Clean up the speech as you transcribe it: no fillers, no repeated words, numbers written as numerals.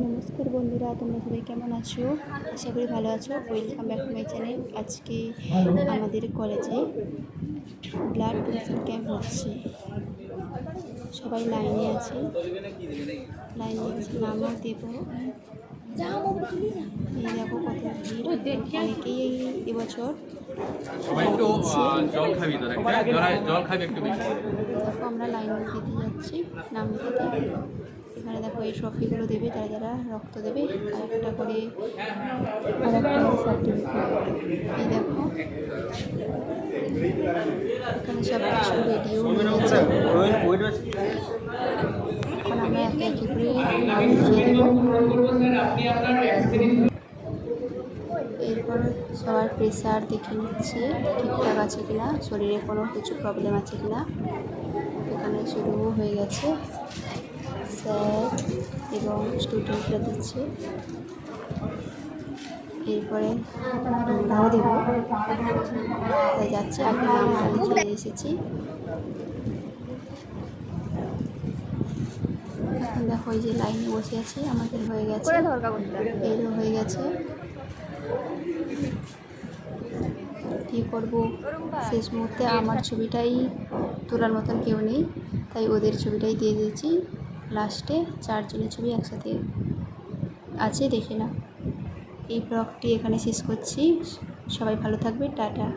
নমস্কার বন্ধুরা, তোমরা সবাই কেমন আছো? আশা করি ভালো আছো। Welcome back to my channel. আজকে আমাদের কলেজে ব্লাড ডোনেশন ক্যাম্প হচ্ছে। সবাই লাইনে আছে, নামও দেব। এই দেখো কত ভিড়, অনেকেই এবছর দেখো আমরা লাইন দিতে যাচ্ছি নাম দিতে। এখানে দেখো এই ট্রফিগুলো দেবে যারা যারা রক্ত দেবে, আর একটা করে সার্টিফিকেট। এই দেখো এখানে সব কিছু রেডিও হয়ে গেছে। এখন আমরা একে একে করে নাম লিখিয়ে দেবো। এরপর সবার প্রেশার দেখে নিচ্ছে ঠিকঠাক আছে কিনা, শরীরে কোনো কিছু প্রবলেম আছে কিনা। এখানে শুরু হয়ে গেছে, স্যার এবং স্টুডেন্টরা দিচ্ছে। এরপরে আমরাও দেবো, তাই যাচ্ছি। আগে নামটা লিখে এসেছি। এখন দেখো ওই যে লাইনে বসে আছি, আমাদের হয়ে গেছে, এরও হয়ে গেছে। কী করবো, শেষ মুহূর্তে আমার ছবিটাই তোলার মতন কেউ নেই, তাই ওদের ছবিটাই দিয়ে দিয়েছি। লাস্টে 4 জনের ছবি একসাথে আছে, দেখে না। এই ব্লগটি এখানে শেষ করছি। সবাই ভালো থাকবে, টাটা।